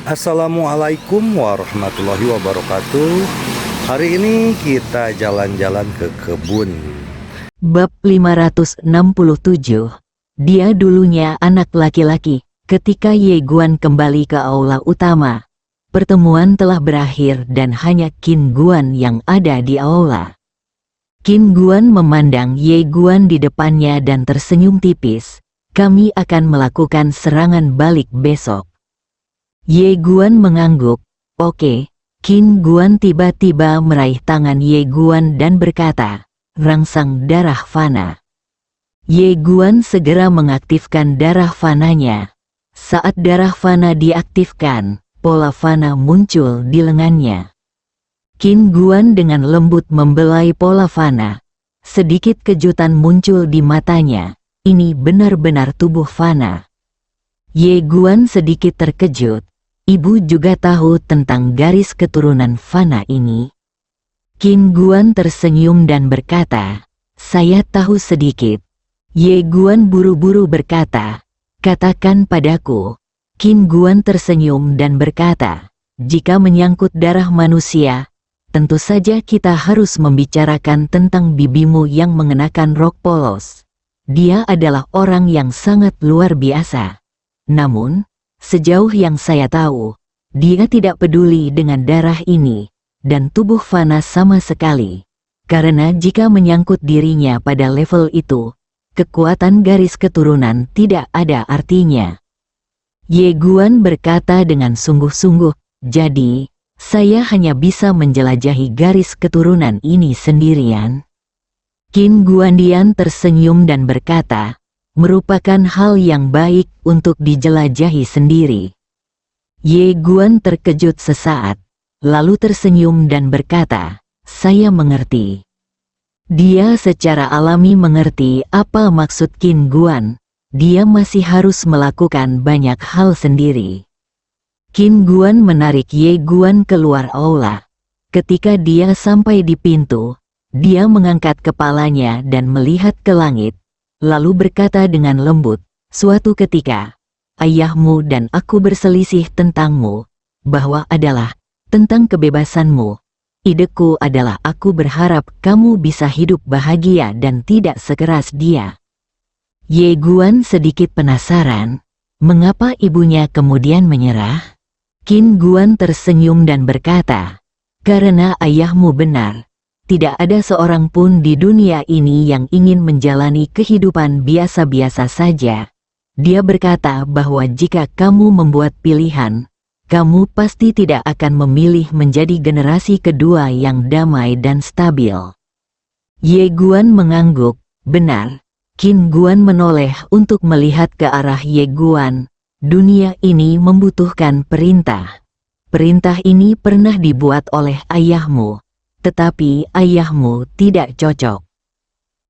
Assalamualaikum warahmatullahi wabarakatuh. Hari ini kita jalan-jalan ke kebun. Bab 567. Dia dulunya anak laki-laki. Ketika Ye Guan kembali ke aula utama, pertemuan telah berakhir dan hanya Qin Guan yang ada di aula. Qin Guan memandang Ye Guan di depannya dan tersenyum tipis. Kami akan melakukan serangan balik besok. Ye Guan mengangguk. Oke. Qin Guan tiba-tiba meraih tangan Ye Guan dan berkata, rangsang darah fana. Ye Guan segera mengaktifkan darah fananya. Saat darah fana diaktifkan, pola fana muncul di lengannya. Qin Guan dengan lembut membelai pola fana. Sedikit kejutan muncul di matanya. Ini benar-benar tubuh fana. Ye Guan sedikit terkejut. Ibu juga tahu tentang garis keturunan fana ini. Qin Guan tersenyum dan berkata, saya tahu sedikit. Ye Guan buru-buru berkata, katakan padaku. Qin Guan tersenyum dan berkata, jika menyangkut darah manusia, tentu saja kita harus membicarakan tentang bibimu yang mengenakan rok polos. Dia adalah orang yang sangat luar biasa. Namun, sejauh yang saya tahu, dia tidak peduli dengan darah ini, dan tubuh fana sama sekali. Karena jika menyangkut dirinya pada level itu, kekuatan garis keturunan tidak ada artinya. Ye Guan berkata dengan sungguh-sungguh, jadi, saya hanya bisa menjelajahi garis keturunan ini sendirian. Qin Guandian tersenyum dan berkata, merupakan hal yang baik untuk dijelajahi sendiri. Ye Guan terkejut sesaat, lalu tersenyum dan berkata, saya mengerti. Dia secara alami mengerti apa maksud Qin Guan. Dia masih harus melakukan banyak hal sendiri. Qin Guan menarik Ye Guan keluar aula. Ketika dia sampai di pintu, dia mengangkat kepalanya dan melihat ke langit. Lalu berkata dengan lembut, suatu ketika, ayahmu dan aku berselisih tentangmu, bahwa adalah tentang kebebasanmu. Ideku adalah aku berharap kamu bisa hidup bahagia dan tidak sekeras dia. Ye Guan sedikit penasaran, mengapa ibunya kemudian menyerah? Qin Guan tersenyum dan berkata, karena ayahmu benar. Tidak ada seorang pun di dunia ini yang ingin menjalani kehidupan biasa-biasa saja. Dia berkata bahwa jika kamu membuat pilihan, kamu pasti tidak akan memilih menjadi generasi kedua yang damai dan stabil. Ye Guan mengangguk, benar. Qin Guan menoleh untuk melihat ke arah Ye Guan. Dunia ini membutuhkan perintah. Perintah ini pernah dibuat oleh ayahmu. Tetapi ayahmu tidak cocok.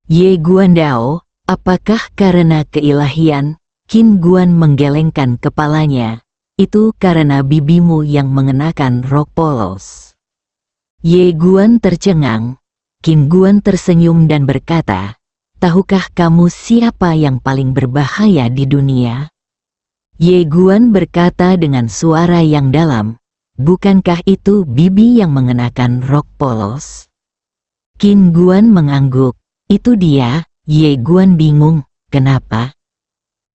Ye Guan Dao, apakah karena keilahian? Qin Guan menggelengkan kepalanya. Itu karena bibimu yang mengenakan rok polos. Ye Guan tercengang. Qin Guan tersenyum dan berkata, tahukah kamu siapa yang paling berbahaya di dunia? Ye Guan berkata dengan suara yang dalam, bukankah itu bibi yang mengenakan rok polos? Qin Guan mengangguk. Itu dia. Ye Guan bingung. Kenapa?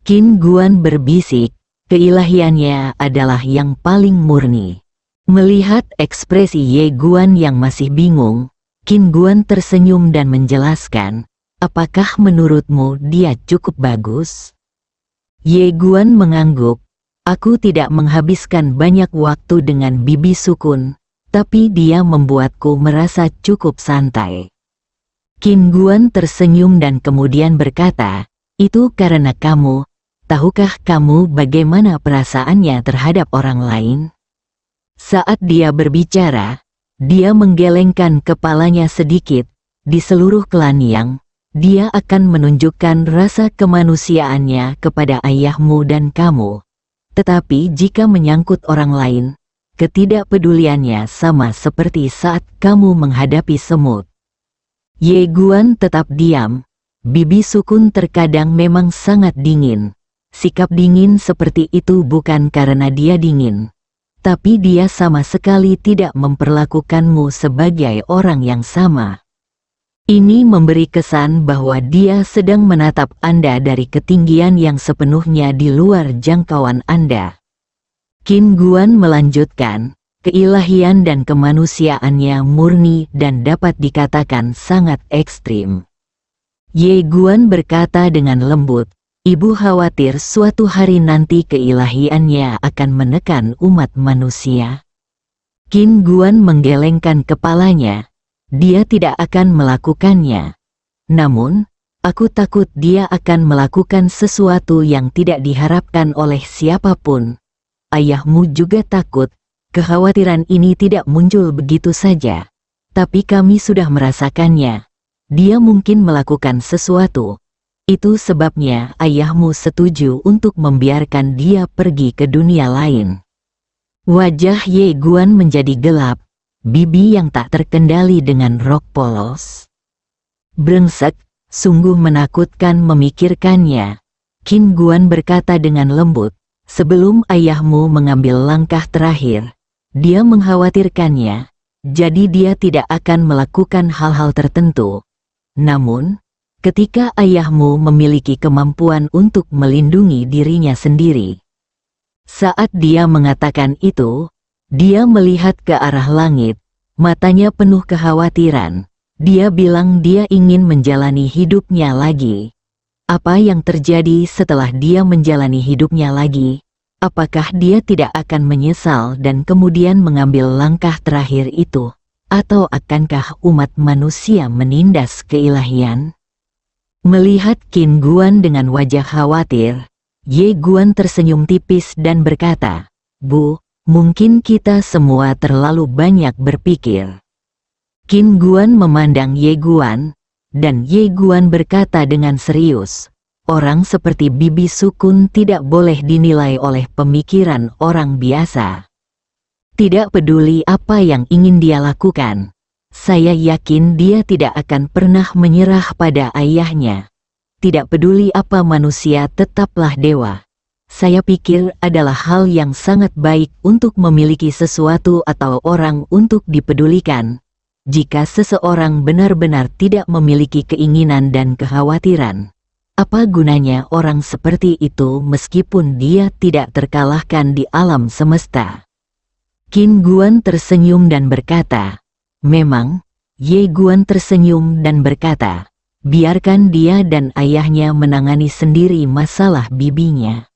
Qin Guan berbisik. Keilahiannya adalah yang paling murni. Melihat ekspresi Ye Guan yang masih bingung, Qin Guan tersenyum dan menjelaskan, apakah menurutmu dia cukup bagus? Ye Guan mengangguk. Aku tidak menghabiskan banyak waktu dengan bibi Sukun, tapi dia membuatku merasa cukup santai. Qin Guan tersenyum dan kemudian berkata, itu karena kamu. Tahukah kamu bagaimana perasaannya terhadap orang lain? Saat dia berbicara, dia menggelengkan kepalanya sedikit. Di seluruh klan Yang, dia akan menunjukkan rasa kemanusiaannya kepada ayahmu dan kamu. Tetapi jika menyangkut orang lain, ketidakpeduliannya sama seperti saat kamu menghadapi semut. Ye Guan tetap diam. Bibi Sukun terkadang memang sangat dingin. Sikap dingin seperti itu bukan karena dia dingin, tapi dia sama sekali tidak memperlakukanmu sebagai orang yang sama. Ini memberi kesan bahwa dia sedang menatap Anda dari ketinggian yang sepenuhnya di luar jangkauan Anda. Qin Guan melanjutkan, keilahian dan kemanusiaannya murni dan dapat dikatakan sangat ekstrim. Ye Guan berkata dengan lembut, Ibu khawatir suatu hari nanti keilahiannya akan menekan umat manusia. Qin Guan menggelengkan kepalanya. Dia tidak akan melakukannya. Namun, aku takut dia akan melakukan sesuatu yang tidak diharapkan oleh siapapun. Ayahmu juga takut. Kekhawatiran ini tidak muncul begitu saja. Tapi kami sudah merasakannya. Dia mungkin melakukan sesuatu. Itu sebabnya ayahmu setuju untuk membiarkan dia pergi ke dunia lain. Wajah Ye Guan menjadi gelap, bibi yang tak terkendali dengan rok polos. Brengsek, sungguh menakutkan memikirkannya. Qin Guan berkata dengan lembut, sebelum ayahmu mengambil langkah terakhir, dia mengkhawatirkannya, jadi dia tidak akan melakukan hal-hal tertentu. Namun, ketika ayahmu memiliki kemampuan untuk melindungi dirinya sendiri. Saat dia mengatakan itu, dia melihat ke arah langit, matanya penuh kekhawatiran. Dia bilang dia ingin menjalani hidupnya lagi. Apa yang terjadi setelah dia menjalani hidupnya lagi? Apakah dia tidak akan menyesal dan kemudian mengambil langkah terakhir itu? Atau akankah umat manusia menindas keilahian? Melihat Qin Guan dengan wajah khawatir, Ye Guan tersenyum tipis dan berkata, Bu, mungkin kita semua terlalu banyak berpikir. Qin Guan memandang Ye Guan, dan Ye Guan berkata dengan serius, orang seperti Bibi Sukun tidak boleh dinilai oleh pemikiran orang biasa. Tidak peduli apa yang ingin dia lakukan. Saya yakin dia tidak akan pernah menyerah pada ayahnya. Tidak peduli apa manusia, tetaplah dewa. Saya pikir adalah hal yang sangat baik untuk memiliki sesuatu atau orang untuk dipedulikan. Jika seseorang benar-benar tidak memiliki keinginan dan kekhawatiran, apa gunanya orang seperti itu meskipun dia tidak terkalahkan di alam semesta? Qin Guan tersenyum dan berkata, memang. Ye Guan tersenyum dan berkata, biarkan dia dan ayahnya menangani sendiri masalah bibinya.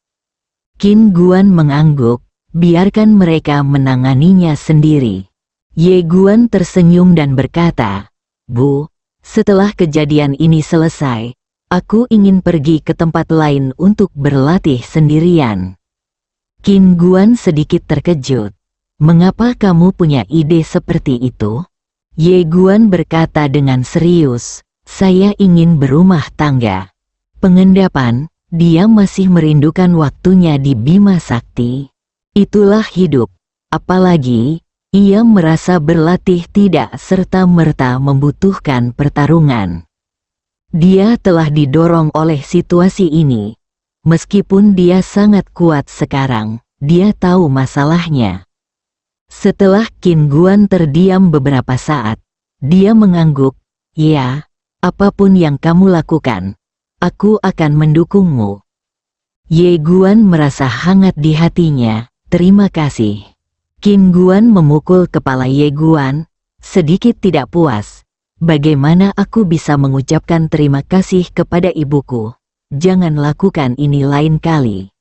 Qin Guan mengangguk, biarkan mereka menanganinya sendiri. Ye Guan tersenyum dan berkata, Bu, setelah kejadian ini selesai, aku ingin pergi ke tempat lain untuk berlatih sendirian. Qin Guan sedikit terkejut. Mengapa kamu punya ide seperti itu? Ye Guan berkata dengan serius, saya ingin berumah tangga. Pengendapan, dia masih merindukan waktunya di Bima Sakti. Itulah hidup. Apalagi, ia merasa berlatih tidak serta-merta membutuhkan pertarungan. Dia telah didorong oleh situasi ini. Meskipun dia sangat kuat sekarang, dia tahu masalahnya. Setelah Qin Guan terdiam beberapa saat, dia mengangguk, ya, apapun yang kamu lakukan, aku akan mendukungmu. Ye Guan merasa hangat di hatinya, terima kasih. Qin Guan memukul kepala Ye Guan, sedikit tidak puas. Bagaimana aku bisa mengucapkan terima kasih kepada ibuku? Jangan lakukan ini lain kali.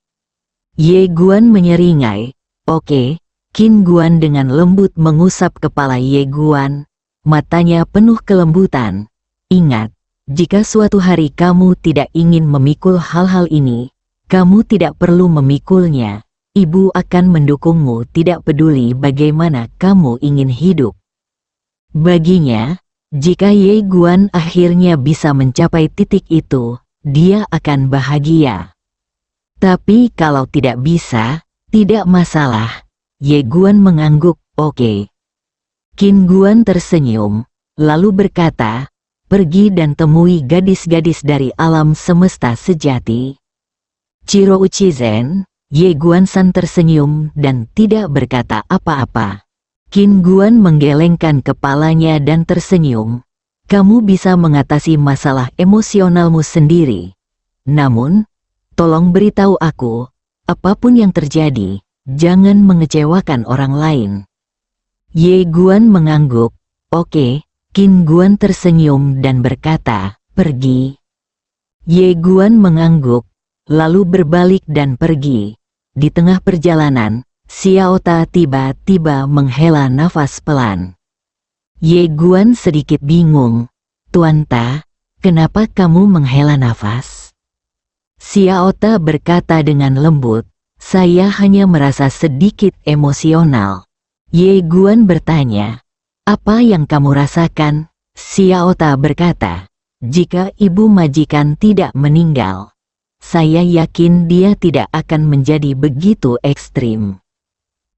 Ye Guan menyeringai, oke. Qin Guan dengan lembut mengusap kepala Ye Guan, matanya penuh kelembutan. Ingat, jika suatu hari kamu tidak ingin memikul hal-hal ini, kamu tidak perlu memikulnya. Ibu akan mendukungmu tidak peduli bagaimana kamu ingin hidup. Baginya, jika Ye Guan akhirnya bisa mencapai titik itu, dia akan bahagia. Tapi kalau tidak bisa, tidak masalah. Ye Guan mengangguk, oke. Qin Guan tersenyum, lalu berkata, pergi dan temui gadis-gadis dari alam semesta sejati. Ciro Uchizen, Ye Guan-san tersenyum dan tidak berkata apa-apa. Qin Guan menggelengkan kepalanya dan tersenyum. Kamu bisa mengatasi masalah emosionalmu sendiri. Namun, tolong beritahu aku, apapun yang terjadi, jangan mengecewakan orang lain. Ye Guan mengangguk. Oke. Qin Guan tersenyum dan berkata, pergi. Ye Guan mengangguk, lalu berbalik dan pergi. Di tengah perjalanan, Xiao Ta tiba-tiba menghela nafas pelan. Ye Guan sedikit bingung. Tuan Ta, kenapa kamu menghela nafas? Xiao Ta berkata dengan lembut, saya hanya merasa sedikit emosional. Ye Guan bertanya, apa yang kamu rasakan? Xiao Ta berkata, jika ibu majikan tidak meninggal, saya yakin dia tidak akan menjadi begitu ekstrim.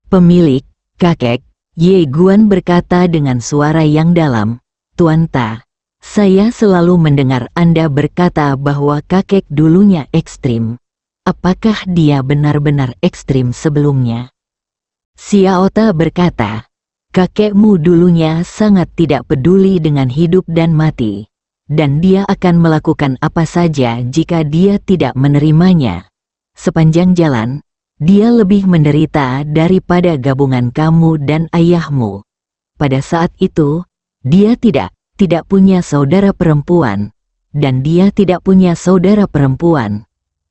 Pemilik, kakek, Ye Guan berkata dengan suara yang dalam, Tuan Ta, saya selalu mendengar Anda berkata bahwa kakek dulunya ekstrim. Apakah dia benar-benar ekstrim sebelumnya? Xiao Ta berkata, kakekmu dulunya sangat tidak peduli dengan hidup dan mati, dan dia akan melakukan apa saja jika dia tidak menerimanya. Sepanjang jalan, dia lebih menderita daripada gabungan kamu dan ayahmu. Pada saat itu, dia tidak punya saudara perempuan, dan dia tidak punya saudara perempuan.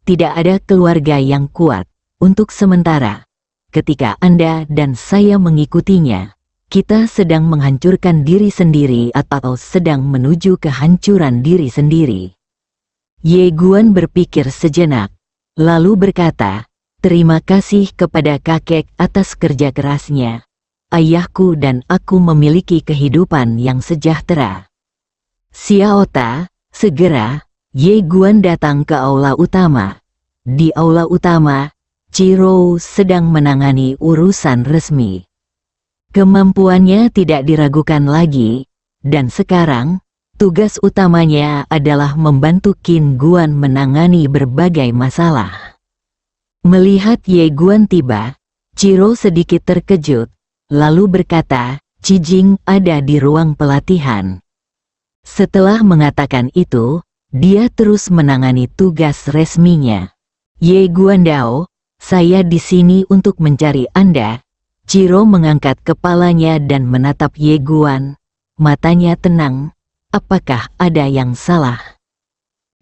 Tidak ada keluarga yang kuat. Untuk sementara, ketika Anda dan saya mengikutinya, kita sedang menghancurkan diri sendiri atau sedang menuju kehancuran diri sendiri. Ye Guan berpikir sejenak, lalu berkata, terima kasih kepada kakek atas kerja kerasnya. Ayahku dan aku memiliki kehidupan yang sejahtera. Xiao Ta, segera, Ye Guan datang ke aula utama. Di aula utama, Qirou sedang menangani urusan resmi. Kemampuannya tidak diragukan lagi, dan sekarang, tugas utamanya adalah membantu Qin Guan menangani berbagai masalah. Melihat Ye Guan tiba, Qirou sedikit terkejut, lalu berkata, Qi Jing ada di ruang pelatihan. Setelah mengatakan itu, dia terus menangani tugas resminya. Ye Guan Dao, saya di sini untuk mencari Anda. Qirou mengangkat kepalanya dan menatap Ye Guan. Matanya tenang. Apakah ada yang salah?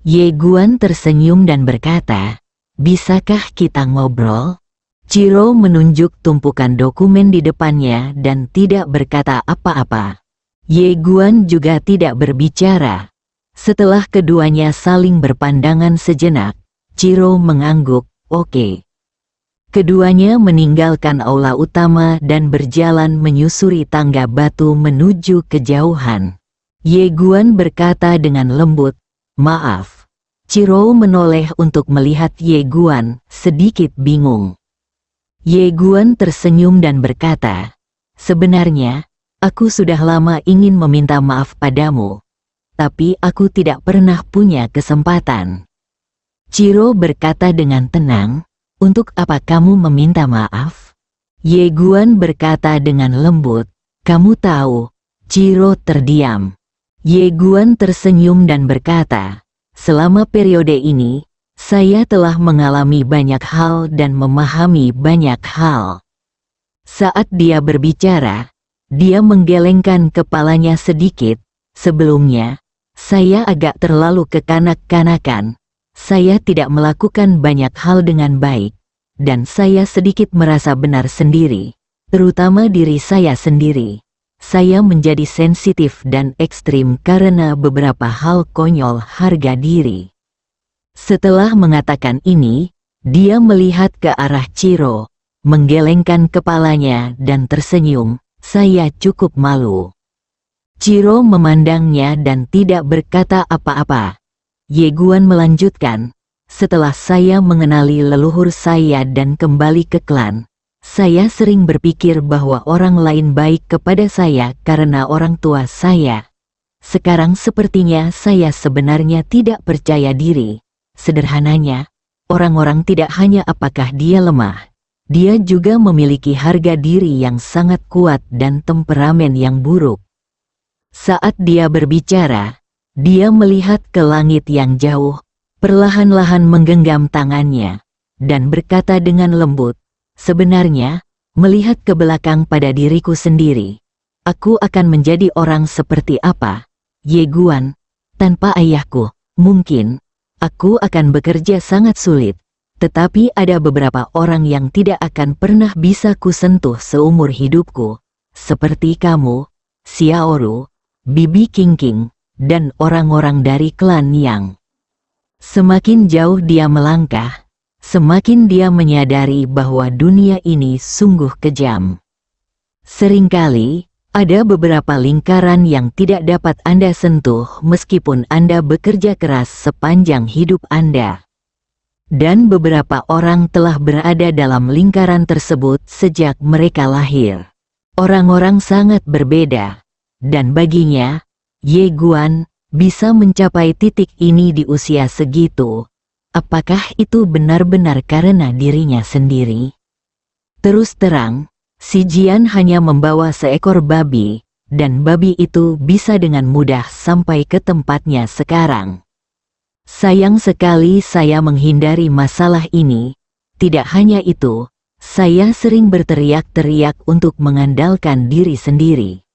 Ye Guan tersenyum dan berkata, bisakah kita ngobrol? Qirou menunjuk tumpukan dokumen di depannya dan tidak berkata apa-apa. Ye Guan juga tidak berbicara. Setelah keduanya saling berpandangan sejenak, Qirou mengangguk, oke. Keduanya meninggalkan aula utama dan berjalan menyusuri tangga batu menuju kejauhan. Ye Guan berkata dengan lembut, maaf. Qirou menoleh untuk melihat Ye Guan, sedikit bingung. Ye Guan tersenyum dan berkata, sebenarnya, aku sudah lama ingin meminta maaf padamu, tapi aku tidak pernah punya kesempatan. Qirou berkata dengan tenang, untuk apa kamu meminta maaf? Ye Guan berkata dengan lembut, kamu tahu. Qirou terdiam. Ye Guan tersenyum dan berkata, selama periode ini, saya telah mengalami banyak hal dan memahami banyak hal. Saat dia berbicara, dia menggelengkan kepalanya sedikit. Sebelumnya, saya agak terlalu kekanak-kanakan. Saya tidak melakukan banyak hal dengan baik, dan saya sedikit merasa benar sendiri, terutama diri saya sendiri. Saya menjadi sensitif dan ekstrim karena beberapa hal konyol harga diri. Setelah mengatakan ini, dia melihat ke arah Qirou, menggelengkan kepalanya dan tersenyum, saya cukup malu. Qirou memandangnya dan tidak berkata apa-apa. Ye Guan melanjutkan, setelah saya mengenali leluhur saya dan kembali ke klan, saya sering berpikir bahwa orang lain baik kepada saya karena orang tua saya. Sekarang sepertinya saya sebenarnya tidak percaya diri. Sederhananya, orang-orang tidak hanya apakah dia lemah, dia juga memiliki harga diri yang sangat kuat dan temperamen yang buruk. Saat dia berbicara, dia melihat ke langit yang jauh, perlahan-lahan menggenggam tangannya, dan berkata dengan lembut, "Sebenarnya, melihat ke belakang pada diriku sendiri, aku akan menjadi orang seperti apa? Ye Guan, tanpa ayahku, mungkin aku akan bekerja sangat sulit, tetapi ada beberapa orang yang tidak akan pernah bisa kusentuh seumur hidupku, seperti kamu, Xiaoru, Bibi Qingqing, dan orang-orang dari klan Yang." Semakin jauh dia melangkah, semakin dia menyadari bahwa dunia ini sungguh kejam. Seringkali, ada beberapa lingkaran yang tidak dapat Anda sentuh meskipun Anda bekerja keras sepanjang hidup Anda. Dan beberapa orang telah berada dalam lingkaran tersebut sejak mereka lahir. Orang-orang sangat berbeda, dan baginya, Ye Guan bisa mencapai titik ini di usia segitu. Apakah itu benar-benar karena dirinya sendiri? Terus terang, si Jian hanya membawa seekor babi, dan babi itu bisa dengan mudah sampai ke tempatnya sekarang. Sayang sekali saya menghindari masalah ini. Tidak hanya itu, saya sering berteriak-teriak untuk mengandalkan diri sendiri.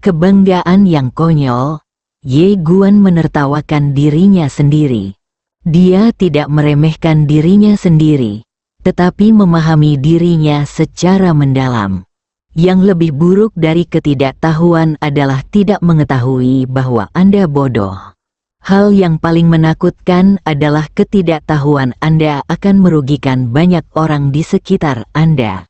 Kebanggaan yang konyol. Ye Guan menertawakan dirinya sendiri. Dia tidak meremehkan dirinya sendiri, tetapi memahami dirinya secara mendalam. Yang lebih buruk dari ketidaktahuan adalah tidak mengetahui bahwa Anda bodoh. Hal yang paling menakutkan adalah ketidaktahuan Anda akan merugikan banyak orang di sekitar Anda.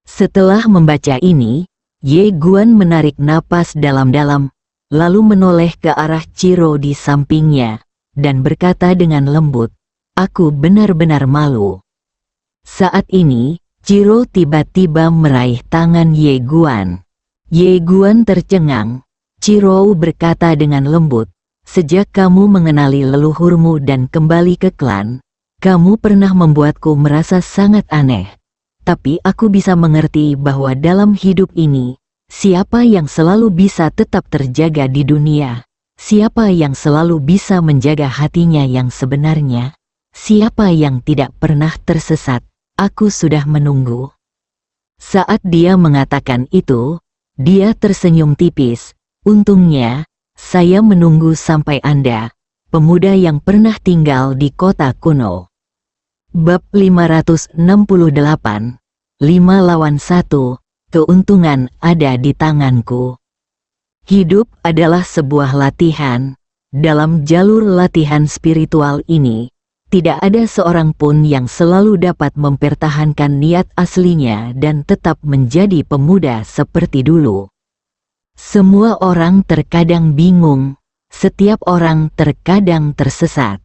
Setelah membaca ini, Ye Guan menarik napas dalam-dalam, lalu menoleh ke arah Ciro di sampingnya, dan berkata dengan lembut, "Aku benar-benar malu." Saat ini, Ciro tiba-tiba meraih tangan Ye Guan. Ye Guan tercengang. Ciro berkata dengan lembut, "Sejak kamu mengenali leluhurmu dan kembali ke klan, kamu pernah membuatku merasa sangat aneh. Tapi aku bisa mengerti bahwa dalam hidup ini, siapa yang selalu bisa tetap terjaga di dunia? Siapa yang selalu bisa menjaga hatinya yang sebenarnya? Siapa yang tidak pernah tersesat? Aku sudah menunggu." Saat dia mengatakan itu, dia tersenyum tipis. "Untungnya, saya menunggu sampai Anda, pemuda yang pernah tinggal di kota kuno." Bab 568, 5 lawan 1. Keuntungan ada di tanganku. Hidup adalah sebuah latihan. Dalam jalur latihan spiritual ini, tidak ada seorang pun yang selalu dapat mempertahankan niat aslinya dan tetap menjadi pemuda seperti dulu. Semua orang terkadang bingung, setiap orang terkadang tersesat.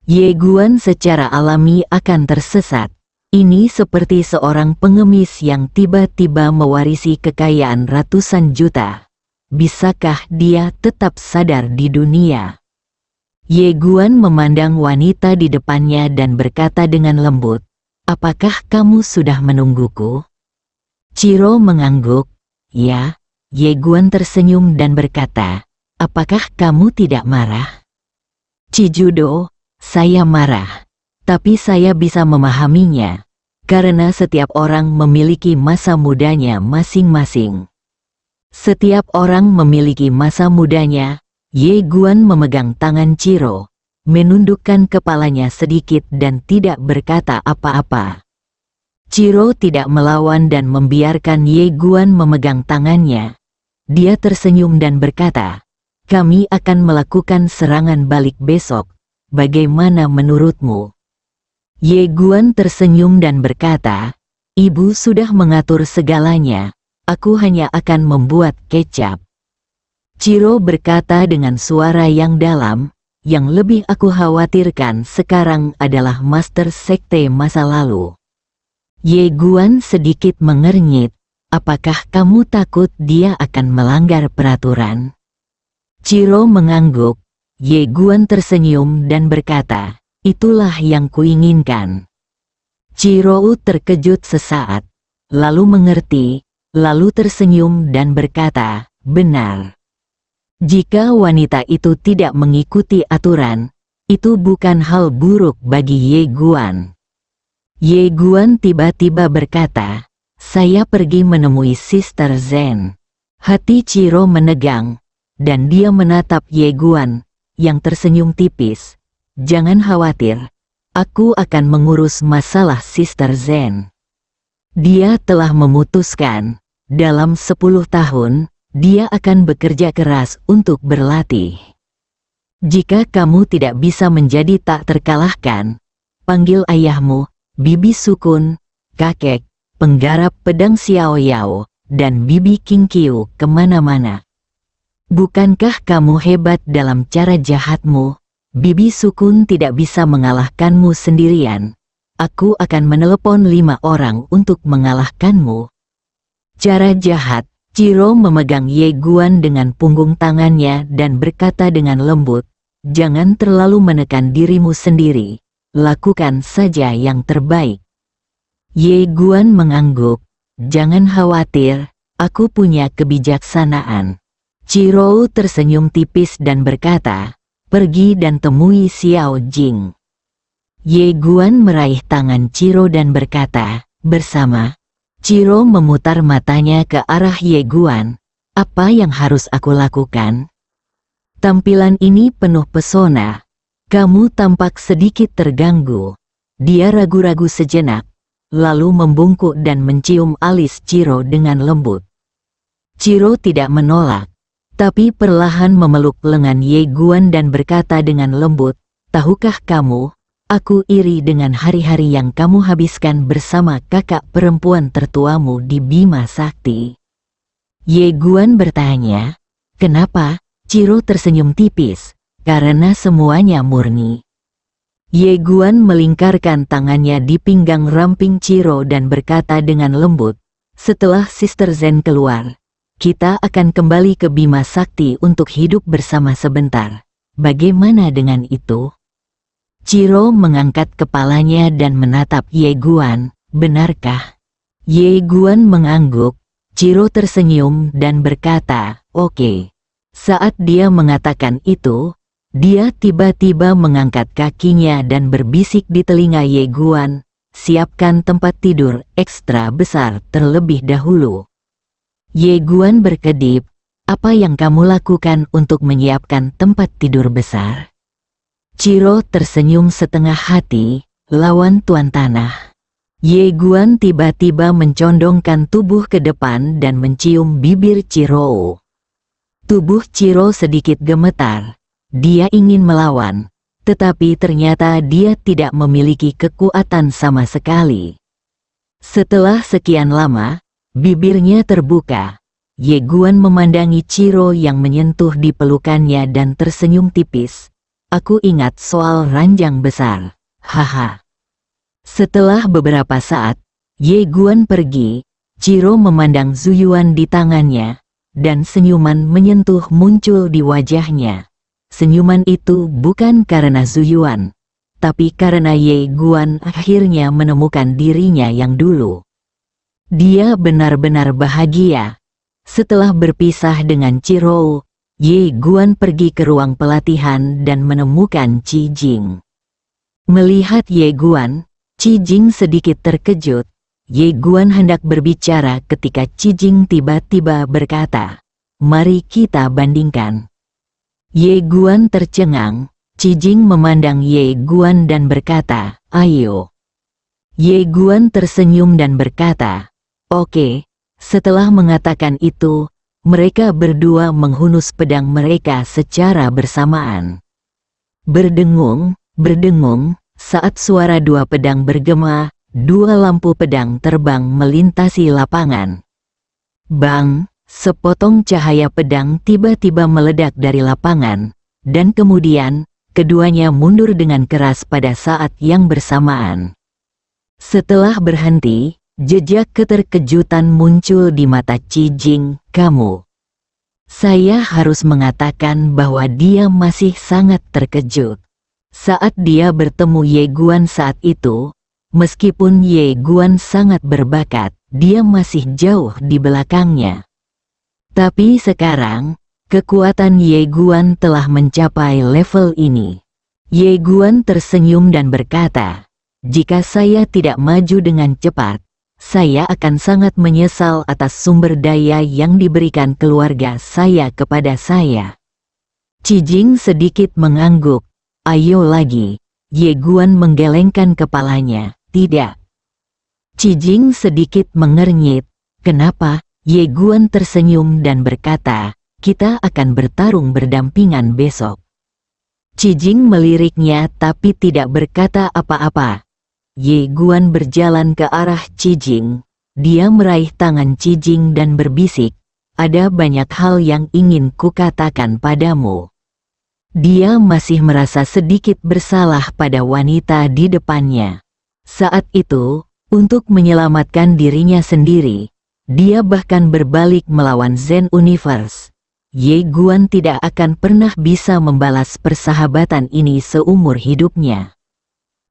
Ye Guan secara alami akan tersesat. Ini seperti seorang pengemis yang tiba-tiba mewarisi kekayaan ratusan juta. Bisakah dia tetap sadar di dunia? Ye Guan memandang wanita di depannya dan berkata dengan lembut, "Apakah kamu sudah menungguku?" Ciro mengangguk. "Ya." Ye Guan tersenyum dan berkata, "Apakah kamu tidak marah?" "Cijudo, saya marah. Tapi saya bisa memahaminya, karena setiap orang memiliki masa mudanya masing-masing." Setiap orang memiliki masa mudanya. Ye Guan memegang tangan Ciro, menundukkan kepalanya sedikit dan tidak berkata apa-apa. Ciro tidak melawan dan membiarkan Ye Guan memegang tangannya. Dia tersenyum dan berkata, "Kami akan melakukan serangan balik besok. Bagaimana menurutmu?" Ye Guan tersenyum dan berkata, "Ibu sudah mengatur segalanya. Aku hanya akan membuat kecap." Ciro berkata dengan suara yang dalam, "Yang lebih aku khawatirkan sekarang adalah master sekte masa lalu." Ye Guan sedikit mengernyit. "Apakah kamu takut dia akan melanggar peraturan?" Ciro mengangguk. Ye Guan tersenyum dan berkata, itulah yang kuinginkan. Chirou terkejut sesaat, lalu mengerti, lalu tersenyum dan berkata, benar. Jika wanita itu tidak mengikuti aturan, itu bukan hal buruk bagi Ye Guan. Ye Guan tiba-tiba berkata, saya pergi menemui Sister Zen. Hati Chiro menegang, dan dia menatap Ye Guan, yang tersenyum tipis. Jangan khawatir, aku akan mengurus masalah Sister Zen. Dia telah memutuskan, dalam 10 tahun, dia akan bekerja keras untuk berlatih. Jika kamu tidak bisa menjadi tak terkalahkan, panggil ayahmu, Bibi Sukun, kakek, penggarap pedang Xiao Yao, dan Bibi King Qiu kemana-mana. Bukankah kamu hebat dalam cara jahatmu? Bibi Sukun tidak bisa mengalahkanmu sendirian. Aku akan menelepon 5 orang untuk mengalahkanmu. Cara jahat, Chiro memegang Ye Guan dengan punggung tangannya dan berkata dengan lembut, jangan terlalu menekan dirimu sendiri, lakukan saja yang terbaik. Ye Guan mengangguk, jangan khawatir, aku punya kebijaksanaan. Chiro tersenyum tipis dan berkata, pergi dan temui Xiao Jing. Ye Guan meraih tangan Chiro dan berkata, bersama. Chiro memutar matanya ke arah Ye Guan, apa yang harus aku lakukan? Tampilan ini penuh pesona. Kamu tampak sedikit terganggu. Dia ragu-ragu sejenak, lalu membungkuk dan mencium alis Chiro dengan lembut. Chiro tidak menolak, tapi perlahan memeluk lengan Ye Guan dan berkata dengan lembut, tahukah kamu, aku iri dengan hari-hari yang kamu habiskan bersama kakak perempuan tertuamu di Bima Sakti. Ye Guan bertanya, kenapa? Chiro tersenyum tipis, karena semuanya murni. Ye Guan melingkarkan tangannya di pinggang ramping Chiro dan berkata dengan lembut, setelah Sister Zen keluar, kita akan kembali ke Bima Sakti untuk hidup bersama sebentar. Bagaimana dengan itu? Chiro mengangkat kepalanya dan menatap Ye Guan, benarkah? Ye Guan mengangguk, Chiro tersenyum dan berkata, oke. Saat dia mengatakan itu, dia tiba-tiba mengangkat kakinya dan berbisik di telinga Ye Guan, siapkan tempat tidur ekstra besar terlebih dahulu. Ye Guan berkedip, apa yang kamu lakukan untuk menyiapkan tempat tidur besar? Chiro tersenyum setengah hati, lawan tuan tanah. Ye Guan tiba-tiba mencondongkan tubuh ke depan dan mencium bibir Chiro. Tubuh Chiro sedikit gemetar. Dia ingin melawan, tetapi ternyata dia tidak memiliki kekuatan sama sekali. Setelah sekian lama, bibirnya terbuka. Ye Guan memandangi Chiro yang menyentuh di pelukannya dan tersenyum tipis. Aku ingat soal ranjang besar. Haha. Setelah beberapa saat, Ye Guan pergi. Chiro memandang Zuyuan di tangannya, dan senyuman menyentuh muncul di wajahnya. Senyuman itu bukan karena Zuyuan, tapi karena Ye Guan akhirnya menemukan dirinya yang dulu. Dia benar-benar bahagia. Setelah berpisah dengan Chiro, Ye Guan pergi ke ruang pelatihan dan menemukan Qi Jing. Melihat Ye Guan, Qi Jing sedikit terkejut. Ye Guan hendak berbicara ketika Qi Jing tiba-tiba berkata, mari kita bandingkan. Ye Guan tercengang. Qi Jing memandang Ye Guan dan berkata, ayo. Ye Guan tersenyum dan berkata, oke. Setelah mengatakan itu, mereka berdua menghunus pedang mereka secara bersamaan. Berdengung, berdengung, saat suara dua pedang bergema, dua lampu pedang terbang melintasi lapangan. Bang, sepotong cahaya pedang tiba-tiba meledak dari lapangan, dan kemudian, keduanya mundur dengan keras pada saat yang bersamaan. Setelah berhenti, jejak keterkejutan muncul di mata Qi Jing, kamu. Saya harus mengatakan bahwa dia masih sangat terkejut. Saat dia bertemu Ye Guan saat itu, meskipun Ye Guan sangat berbakat, dia masih jauh di belakangnya. Tapi sekarang, kekuatan Ye Guan telah mencapai level ini. Ye Guan tersenyum dan berkata, "Jika saya tidak maju dengan cepat, saya akan sangat menyesal atas sumber daya yang diberikan keluarga saya kepada saya." Cijing sedikit mengangguk. "Ayo lagi." Ye Guan menggelengkan kepalanya. "Tidak." Cijing sedikit mengernyit. "Kenapa?" Ye Guan tersenyum dan berkata, "Kita akan bertarung berdampingan besok." Cijing meliriknya tapi tidak berkata apa-apa. Ye Guan berjalan ke arah Cijing. Dia meraih tangan Cijing dan berbisik, "Ada banyak hal yang ingin kukatakan padamu." Dia masih merasa sedikit bersalah pada wanita di depannya. Saat itu, untuk menyelamatkan dirinya sendiri, dia bahkan berbalik melawan Zen Universe. Ye Guan tidak akan pernah bisa membalas persahabatan ini seumur hidupnya.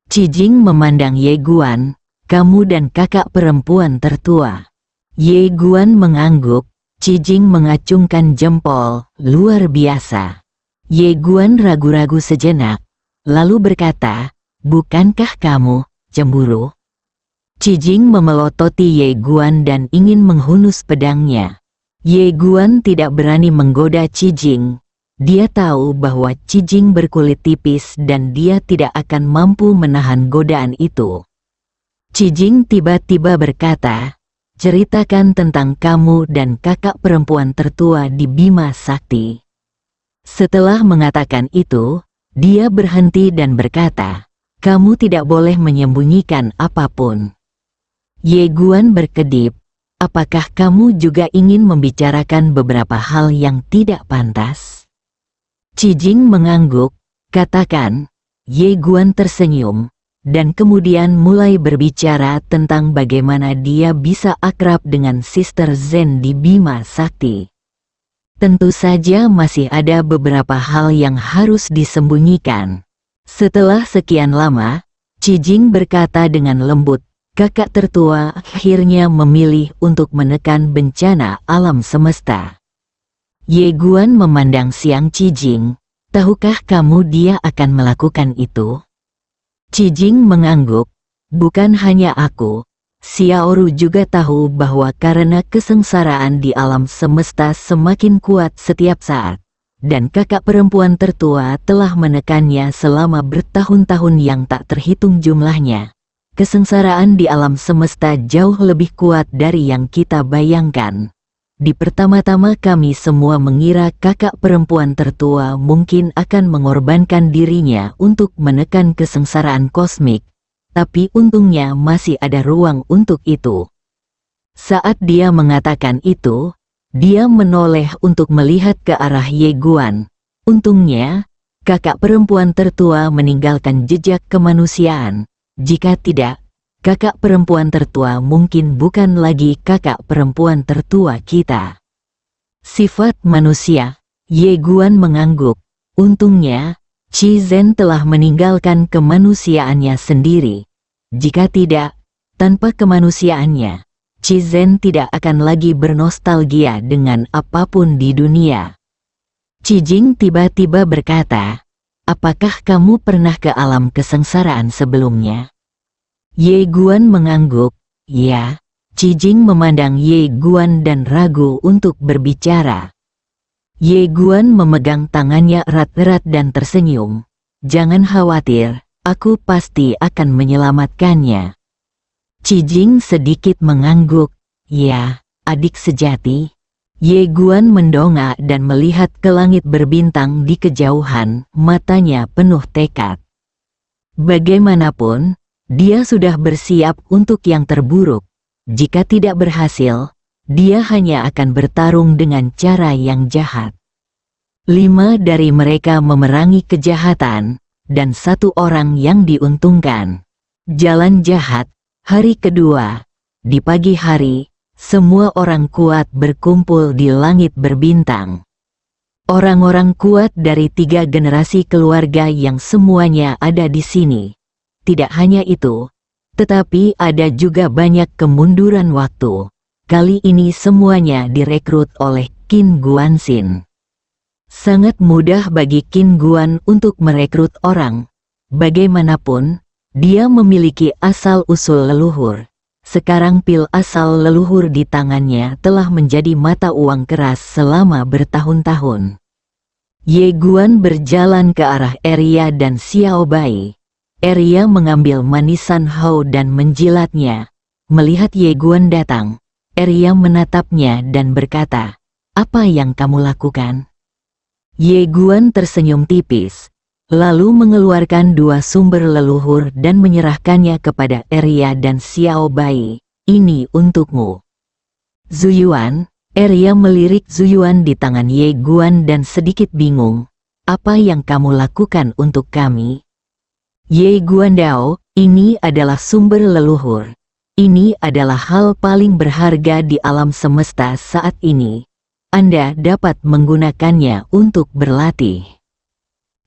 Cijing memandang Ye Guan, "Kamu dan kakak perempuan tertua." Ye Guan mengangguk. Cijing mengacungkan jempol, "Luar biasa." Ye Guan ragu-ragu sejenak, lalu berkata, "Bukankah kamu cemburu?" Cijing memelototi Ye Guan dan ingin menghunus pedangnya. Ye Guan tidak berani menggoda Cijing. Dia tahu bahwa Cijing berkulit tipis dan dia tidak akan mampu menahan godaan itu. Cijing tiba-tiba berkata, "Ceritakan tentang kamu dan kakak perempuan tertua di Bima Sakti." Setelah mengatakan itu, dia berhenti dan berkata, "Kamu tidak boleh menyembunyikan apapun." Ye Guan berkedip, "Apakah kamu juga ingin membicarakan beberapa hal yang tidak pantas?" Cijing mengangguk, "Katakan." Ye Guan tersenyum, dan kemudian mulai berbicara tentang bagaimana dia bisa akrab dengan Sister Zen di Bima Sakti. Tentu saja masih ada beberapa hal yang harus disembunyikan. Setelah sekian lama, Cijing berkata dengan lembut, "Kakak tertua akhirnya memilih untuk menekan bencana alam semesta." Ye Guan memandang Siang Cijing. "Tahukah kamu dia akan melakukan itu?" Cijing mengangguk. "Bukan hanya aku. Xiaoru juga tahu bahwa karena kesengsaraan di alam semesta semakin kuat setiap saat, dan kakak perempuan tertua telah menekannya selama bertahun-tahun yang tak terhitung jumlahnya. Kesengsaraan di alam semesta jauh lebih kuat dari yang kita bayangkan. Di pertama-tama kami semua mengira kakak perempuan tertua mungkin akan mengorbankan dirinya untuk menekan kesengsaraan kosmik, tapi untungnya masih ada ruang untuk itu." Saat dia mengatakan itu, dia menoleh untuk melihat ke arah Ye Guan. Untungnya, kakak perempuan tertua meninggalkan jejak kemanusiaan. Jika tidak, kakak perempuan tertua mungkin bukan lagi kakak perempuan tertua kita. Sifat manusia, Ye Guan mengangguk. Untungnya, Qi Zhen telah meninggalkan kemanusiaannya sendiri. Jika tidak, tanpa kemanusiaannya, Qi Zhen tidak akan lagi bernostalgia dengan apapun di dunia. Cijing tiba-tiba berkata, "Apakah kamu pernah ke alam kesengsaraan sebelumnya?" Ye Guan mengangguk. "Ya." Cijing memandang Ye Guan dan ragu untuk berbicara. Ye Guan memegang tangannya erat-erat dan tersenyum. "Jangan khawatir, aku pasti akan menyelamatkannya." Cijing sedikit mengangguk. "Ya, adik sejati." Ye Guan mendongak dan melihat ke langit berbintang di kejauhan, matanya penuh tekad. Bagaimanapun, dia sudah bersiap untuk yang terburuk. Jika tidak berhasil, dia hanya akan bertarung dengan cara yang jahat. 5 dari mereka memerangi kejahatan, dan 1 orang yang diuntungkan. Jalan jahat, hari kedua. Di pagi hari, semua orang kuat berkumpul di langit berbintang. Orang-orang kuat dari 3 generasi keluarga yang semuanya ada di sini. Tidak hanya itu, tetapi ada juga banyak kemunduran waktu. Kali ini semuanya direkrut oleh Qin Guanxin. Sangat mudah bagi Qin Guan untuk merekrut orang. Bagaimanapun, dia memiliki asal-usul leluhur. Sekarang pil asal leluhur di tangannya telah menjadi mata uang keras selama bertahun-tahun. Ye Guan berjalan ke arah Eria dan Xiao Bai. Eria mengambil manisan Hao dan menjilatnya. Melihat Ye Guan datang, Eria menatapnya dan berkata, "Apa yang kamu lakukan?" Ye Guan tersenyum tipis, lalu mengeluarkan 2 sumber leluhur dan menyerahkannya kepada Eria dan Xiao Bai. "Ini untukmu." Zuyuan, Eria melirik Zuyuan di tangan Ye Guan dan sedikit bingung. "Apa yang kamu lakukan untuk kami?" Ye Guan Dao, ini adalah sumber leluhur. Ini adalah hal paling berharga di alam semesta saat ini. Anda dapat menggunakannya untuk berlatih.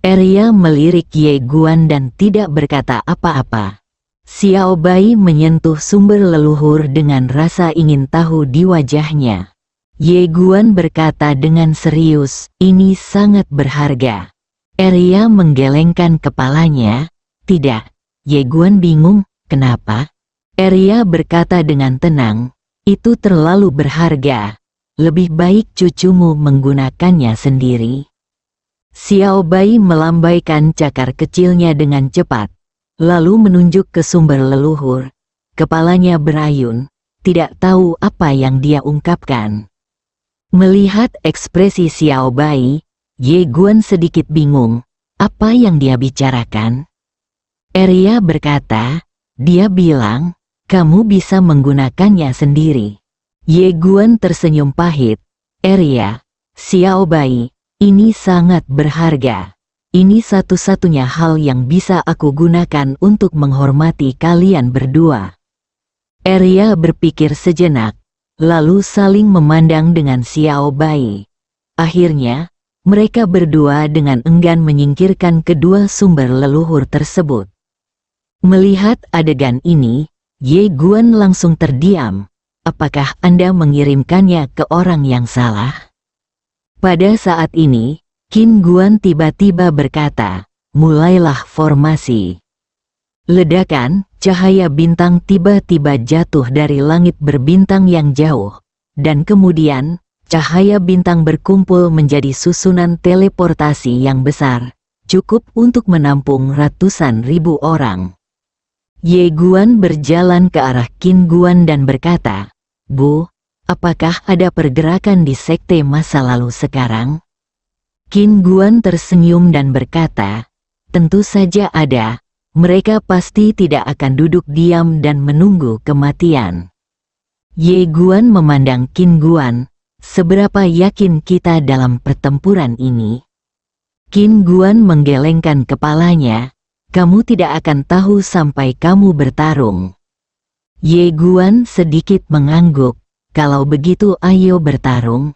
Eria melirik Ye Guan dan tidak berkata apa-apa. Xiao Bai menyentuh sumber leluhur dengan rasa ingin tahu di wajahnya. Ye Guan berkata dengan serius, "Ini sangat berharga." Eria menggelengkan kepalanya. "Tidak." Ye Guan bingung, "Kenapa?" Eria berkata dengan tenang, "Itu terlalu berharga. Lebih baik cucumu menggunakannya sendiri." Xiao Bai melambaikan cakar kecilnya dengan cepat, lalu menunjuk ke sumber leluhur. Kepalanya berayun, tidak tahu apa yang dia ungkapkan. Melihat ekspresi Xiao Bai, Ye Guan sedikit bingung. Apa yang dia bicarakan? Eria berkata, "Dia bilang, kamu bisa menggunakannya sendiri." Ye Guan tersenyum pahit. "Eria, Xiao Bai, ini sangat berharga. Ini satu-satunya hal yang bisa aku gunakan untuk menghormati kalian berdua." Eria berpikir sejenak, lalu saling memandang dengan Xiao Bai. Akhirnya, mereka berdua dengan enggan menyingkirkan kedua sumber leluhur tersebut. Melihat adegan ini, Ye Guan langsung terdiam. "Apakah Anda mengirimkannya ke orang yang salah?" Pada saat ini, Qin Guan tiba-tiba berkata, "Mulailah formasi." Ledakan, cahaya bintang tiba-tiba jatuh dari langit berbintang yang jauh, dan kemudian, cahaya bintang berkumpul menjadi susunan teleportasi yang besar, cukup untuk menampung ratusan ribu orang. Ye Guan berjalan ke arah Qin Guan dan berkata, "Bu, apakah ada pergerakan di sekte masa lalu sekarang?" Qin Guan tersenyum dan berkata, "Tentu saja ada. Mereka pasti tidak akan duduk diam dan menunggu kematian." Ye Guan memandang Qin Guan, "Seberapa yakin kita dalam pertempuran ini?" Qin Guan menggelengkan kepalanya, "Kamu tidak akan tahu sampai kamu bertarung." Ye Guan sedikit mengangguk. "Kalau begitu ayo bertarung."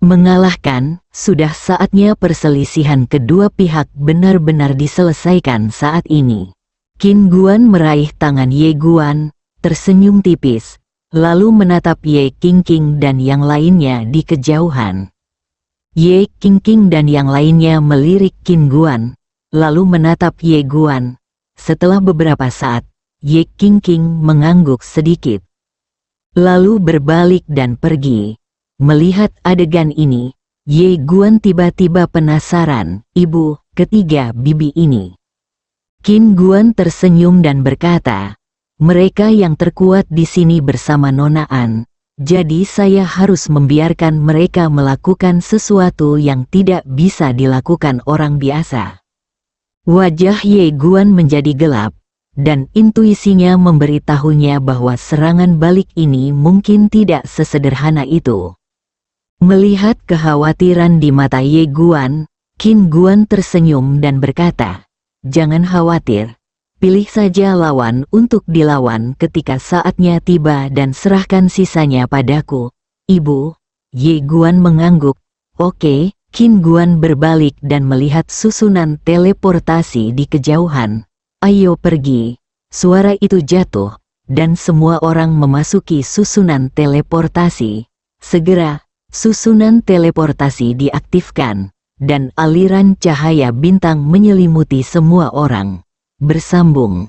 Mengalahkan, sudah saatnya perselisihan kedua pihak benar-benar diselesaikan saat ini. Qin Guan meraih tangan Ye Guan, tersenyum tipis, lalu menatap Ye Qingqing dan yang lainnya di kejauhan. Ye Qingqing dan yang lainnya melirik Qin Guan, lalu menatap Ye Guan. Setelah beberapa saat, Ye Qingqing mengangguk sedikit, lalu berbalik dan pergi. Melihat adegan ini, Ye Guan tiba-tiba penasaran, "Ibu, ketiga bibi ini." Qin Guan tersenyum dan berkata, "Mereka yang terkuat di sini bersama Nona An, jadi saya harus membiarkan mereka melakukan sesuatu yang tidak bisa dilakukan orang biasa." Wajah Ye Guan menjadi gelap, dan intuisinya memberitahunya bahwa serangan balik ini mungkin tidak sesederhana itu. Melihat kekhawatiran di mata Ye Guan, Qin Guan tersenyum dan berkata, "Jangan khawatir, pilih saja lawan untuk dilawan ketika saatnya tiba dan serahkan sisanya padaku, Ibu." Ye Guan mengangguk. "Oke." Qin Guan berbalik dan melihat susunan teleportasi di kejauhan. "Ayo pergi." Suara itu jatuh, dan semua orang memasuki susunan teleportasi. Segera, susunan teleportasi diaktifkan, dan aliran cahaya bintang menyelimuti semua orang. Bersambung.